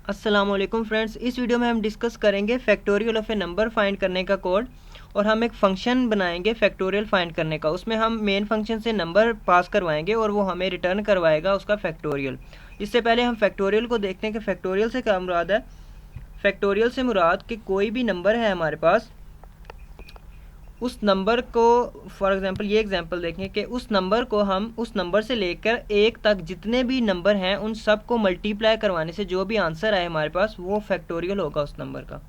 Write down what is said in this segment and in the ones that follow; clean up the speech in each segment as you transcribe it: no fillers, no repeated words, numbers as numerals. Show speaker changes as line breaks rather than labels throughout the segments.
अस्सलामुअलैकुम फ्रेंड्स, इस वीडियो में हम डिस्कस करेंगे factorial of A number find करने का कोड। और हम एक फ़ंक्शन बनाएंगे फैक्टोरियल फाइंड करने का। उसमें हम मेन फंक्शन से नंबर पास करवाएंगे और वो हमें रिटर्न करवाएगा उसका फैक्टोरियल। इससे पहले हम फैक्टोरियल को देखते हैं कि फैक्टोरियल से क्या मुराद है। फैक्टोरियल से मुराद कि कोई भी नंबर है हमारे पास, उस नंबर को, फॉर एग्जांपल ये एग्जांपल देखें कि उस नंबर को हम उस नंबर से लेकर एक तक जितने भी नंबर हैं उन सब को मल्टीप्लाई करवाने से जो भी आंसर आए हमारे पास वो फैक्टोरियल होगा उस नंबर का।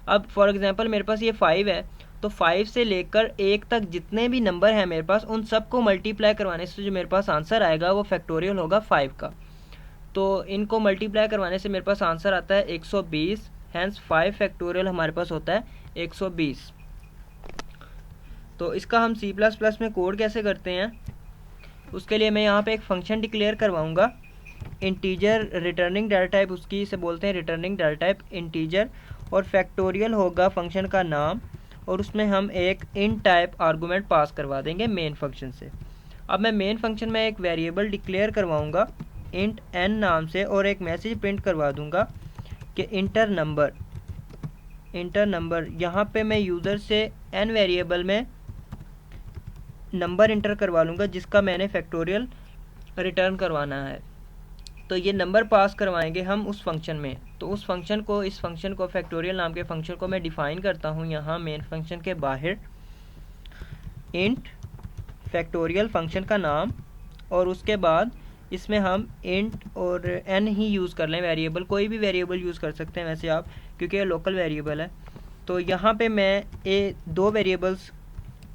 अब फॉर एग्जांपल मेरे पास ये 5 है, तो 5 से लेकर एक तक जितने भी नंबर हैं मेरे पास उन सब को मल्टीप्लाई करवाने से जो मेरे पास आंसर आएगा वो फैक्टोरियल होगा 5 का। तो इनको मल्टीप्लाई करवाने से मेरे पास आंसर आता है 120। हैंस 5 फैक्टोरियल हमारे पास होता है 120। तो इसका हम C++ में कोड कैसे करते हैं, उसके लिए मैं यहाँ पे एक फ़ंक्शन डिक्लेयर करवाऊँगा। इंटीजर रिटर्निंग डाटा टाइप, उसकी इसे बोलते हैं रिटर्निंग डाटा टाइप इंटीजर। और फैक्टोरियल होगा फंक्शन का नाम, और उसमें हम एक int टाइप आर्गूमेंट पास करवा देंगे मेन फंक्शन से। अब मैं मेन फंक्शन में एक वेरिएबल डिक्लेयर करवाऊँगा int n नाम से, और एक मैसेज प्रिंट करवा दूँगा कि इंटर नंबर। यहाँ पे मैं यूज़र से n वेरिएबल में नंबर इंटर करवा लूँगा जिसका मैंने फैक्टोरियल रिटर्न करवाना है। तो ये नंबर पास करवाएंगे हम उस फंक्शन में। तो उस फंक्शन को, इस फंक्शन को, फैक्टोरियल नाम के फंक्शन को मैं डिफ़ाइन करता हूँ यहाँ मेन फंक्शन के बाहर। इंट फैक्टोरियल फंक्शन का नाम, और उसके बाद इसमें हम इंट और n ही यूज़ कर लें वेरिएबल, कोई भी वेरिएबल यूज़ कर सकते हैं वैसे आप, क्योंकि ये लोकल वेरिएबल है। तो यहाँ पे मैं दो वेरिएबल्स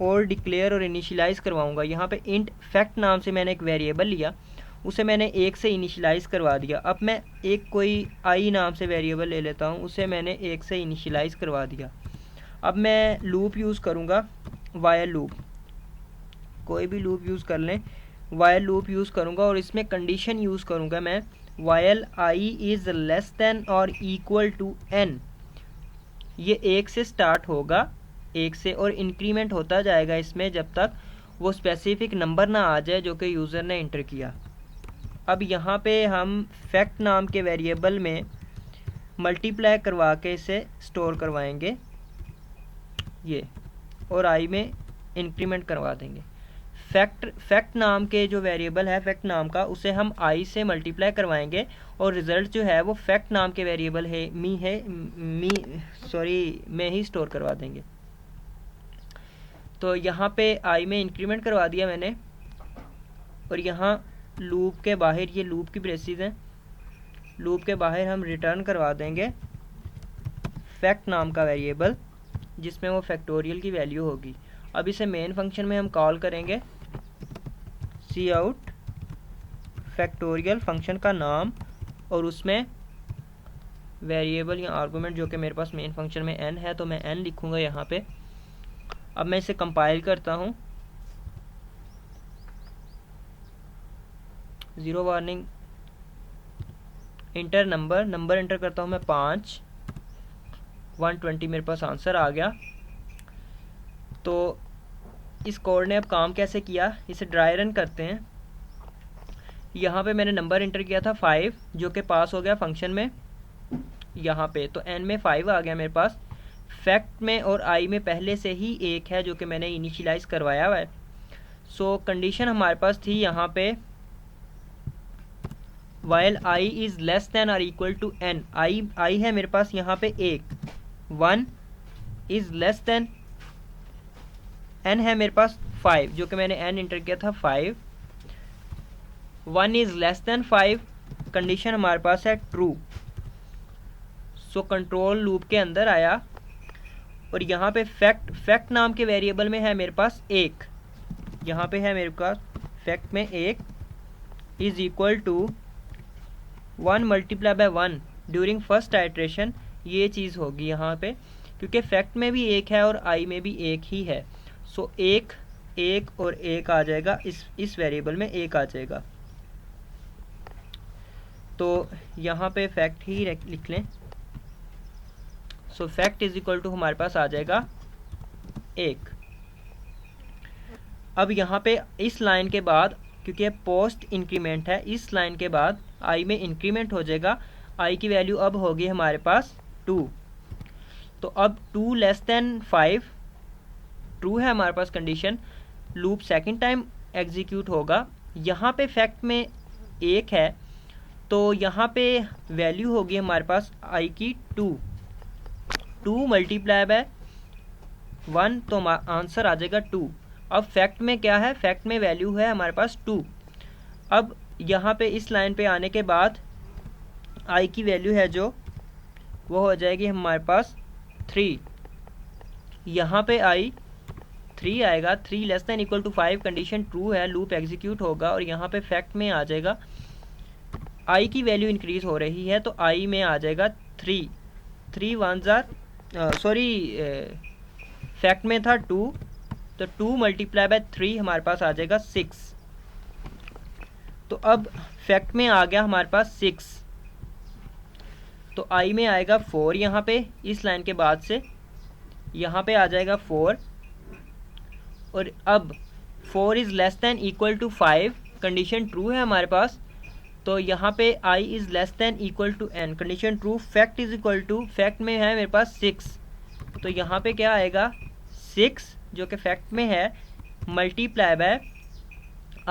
और डिक्लेयर और इनिशियलाइज़ करवाऊँगा। यहाँ पे इंट फैक्ट नाम से मैंने एक वेरिएबल लिया, उसे मैंने 1 से इनिशियलाइज़ करवा दिया। अब मैं एक कोई आई नाम से वेरिएबल ले लेता हूँ, उसे मैंने 1 से इनिशियलाइज़ करवा दिया। अब मैं लूप यूज़ करूँगा, वाइल लूप, कोई भी लूप यूज़ कर लें, वाइल लूप यूज़ करूँगा। और इसमें कंडीशन यूज़ करूँगा मैं, while I is less than और इक्वल टू n। ये 1 से स्टार्ट होगा, 1 से, और इंक्रीमेंट होता जाएगा इसमें जब तक वो स्पेसिफिक नंबर ना आ जाए जो कि यूज़र ने इंटर किया। अब यहाँ पे हम फैक्ट नाम के वेरिएबल में मल्टीप्लाई करवा के इसे स्टोर करवाएंगे ये, और आई में इंक्रीमेंट करवा देंगे। फैक्ट नाम के जो वेरिएबल है फैक्ट नाम का, उसे हम आई से मल्टीप्लाई करवाएंगे और रिज़ल्ट जो है वो फैक्ट नाम के वेरिएबल में ही स्टोर करवा देंगे। तो यहाँ पे आई में इंक्रीमेंट करवा दिया मैंने, और यहाँ लूप के बाहर, ये लूप की ब्रेसेस हैं, लूप के बाहर हम रिटर्न करवा देंगे फैक्ट नाम का वेरिएबल जिसमें वो फैक्टोरियल की वैल्यू होगी। अब इसे मेन फंक्शन में हम कॉल करेंगे सी आउट फैक्टोरियल फंक्शन का नाम, और उसमें वेरिएबल या आर्गूमेंट जो कि मेरे पास मेन फंक्शन में n है, तो मैं n लिखूँगा यहाँ पे। अब मैं इसे कंपाइल करता हूँ, 0 वार्निंग, इंटर नंबर इंटर करता हूँ मैं 5, 120 मेरे पास आंसर आ गया। तो इस कोड ने अब काम कैसे किया, इसे ड्राई रन करते हैं। यहाँ पे मैंने नंबर इंटर किया था 5 जो कि पास हो गया फंक्शन में यहाँ पे, तो n में 5 आ गया मेरे पास। फैक्ट में और आई में पहले से ही 1 है जो कि मैंने इनिशियलाइज़ करवाया हुआ है। सो कंडीशन हमारे पास थी यहाँ पे, while I is less than और इक्वल टू n। आई है मेरे पास यहाँ पे 1 इज़ लेस दैन, n है मेरे पास 5 जो कि मैंने n इंटर किया था 5, 1 इज़ लेस दैन 5, कंडीशन हमारे पास है ट्रू। सो कंट्रोल लूप के अंदर आया, और यहाँ पे फैक्ट नाम के वेरिएबल में है मेरे पास 1, यहाँ पे है मेरे पास फैक्ट में 1 is equal to 1 multiply by 1 during first iteration. ये चीज़ होगी यहाँ पे, क्योंकि फैक्ट में भी 1 है और आई में भी 1 ही है। सो 1 और 1 आ जाएगा, इस वेरिएबल में 1 आ जाएगा। तो यहाँ पे फैक्ट ही लिख लें। So fact is equal to हमारे पास आ जाएगा 1। अब यहाँ पे इस लाइन के बाद, क्योंकि पोस्ट इंक्रीमेंट है, इस लाइन के बाद आई में इंक्रीमेंट हो जाएगा। आई की वैल्यू अब होगी हमारे पास 2। तो अब 2 लेस देन 5 ट्रू है हमारे पास condition, loop second time execute होगा। यहाँ पे फैक्ट में 1 है तो यहाँ पे वैल्यू होगी हमारे पास आई की 2 मल्टीप्लाई बाय 1 तो आंसर आ जाएगा 2। अब फैक्ट में क्या है, फैक्ट में वैल्यू है हमारे पास 2। अब यहाँ पे इस लाइन पे आने के बाद आई की वैल्यू है जो वो हो जाएगी हमारे पास 3। यहाँ पे आई 3 आएगा, 3 less than equal to 5 condition true है, लूप एग्जीक्यूट होगा और यहाँ पे फैक्ट में आ जाएगा आई की वैल्यू इंक्रीज हो रही है तो आई में आ जाएगा 3 1 सॉरी फैक्ट में था 2 तो 2 मल्टीप्लाई बाय 3 हमारे पास आ जाएगा 6। तो अब फैक्ट में आ गया हमारे पास 6 तो आई में आएगा 4, यहाँ पे इस लाइन के बाद से यहाँ पे आ जाएगा 4 और अब 4 is less than equal to 5 condition true है हमारे पास तो यहाँ पे i is less than equal to n condition true. Fact is equal to fact में है मेरे पास 6 तो यहाँ पे क्या आएगा 6 जो कि फैक्ट में है मल्टीप्लाई बाय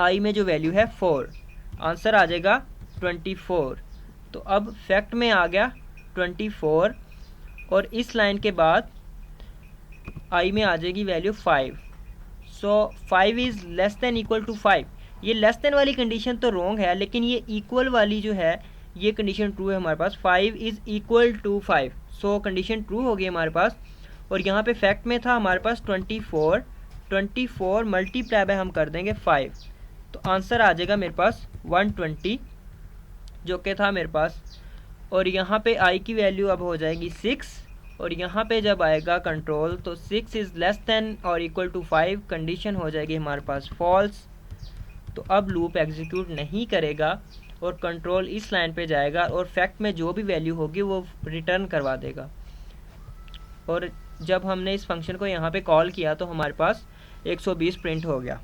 i में जो वैल्यू है 4, आंसर आ जाएगा 24। तो अब फैक्ट में आ गया 24 और इस लाइन के बाद i में आ जाएगी value 5। So 5 is less than equal to 5। ये लेस देन वाली कंडीशन तो रॉन्ग है लेकिन ये इक्वल वाली जो है ये कंडीशन ट्रू है हमारे पास, 5 is equal to 5। So condition true होगी हमारे पास। और यहाँ पे फैक्ट में था हमारे पास 24 मल्टीप्लाई बाय हम कर देंगे 5 तो आंसर आ जाएगा मेरे पास 120 जो कि था मेरे पास। और यहाँ पे आई की वैल्यू अब हो जाएगी 6 और यहाँ पे जब आएगा कंट्रोल तो 6 इज़ लेस देन और इक्वल टू 5 कंडीशन हो जाएगी हमारे पास फॉल्स। तो अब लूप एग्जीक्यूट नहीं करेगा और कंट्रोल इस लाइन पे जाएगा और फैक्ट में जो भी वैल्यू होगी वो रिटर्न करवा देगा। और जब हमने इस फंक्शन को यहाँ पे कॉल किया तो हमारे पास 120 प्रिंट हो गया।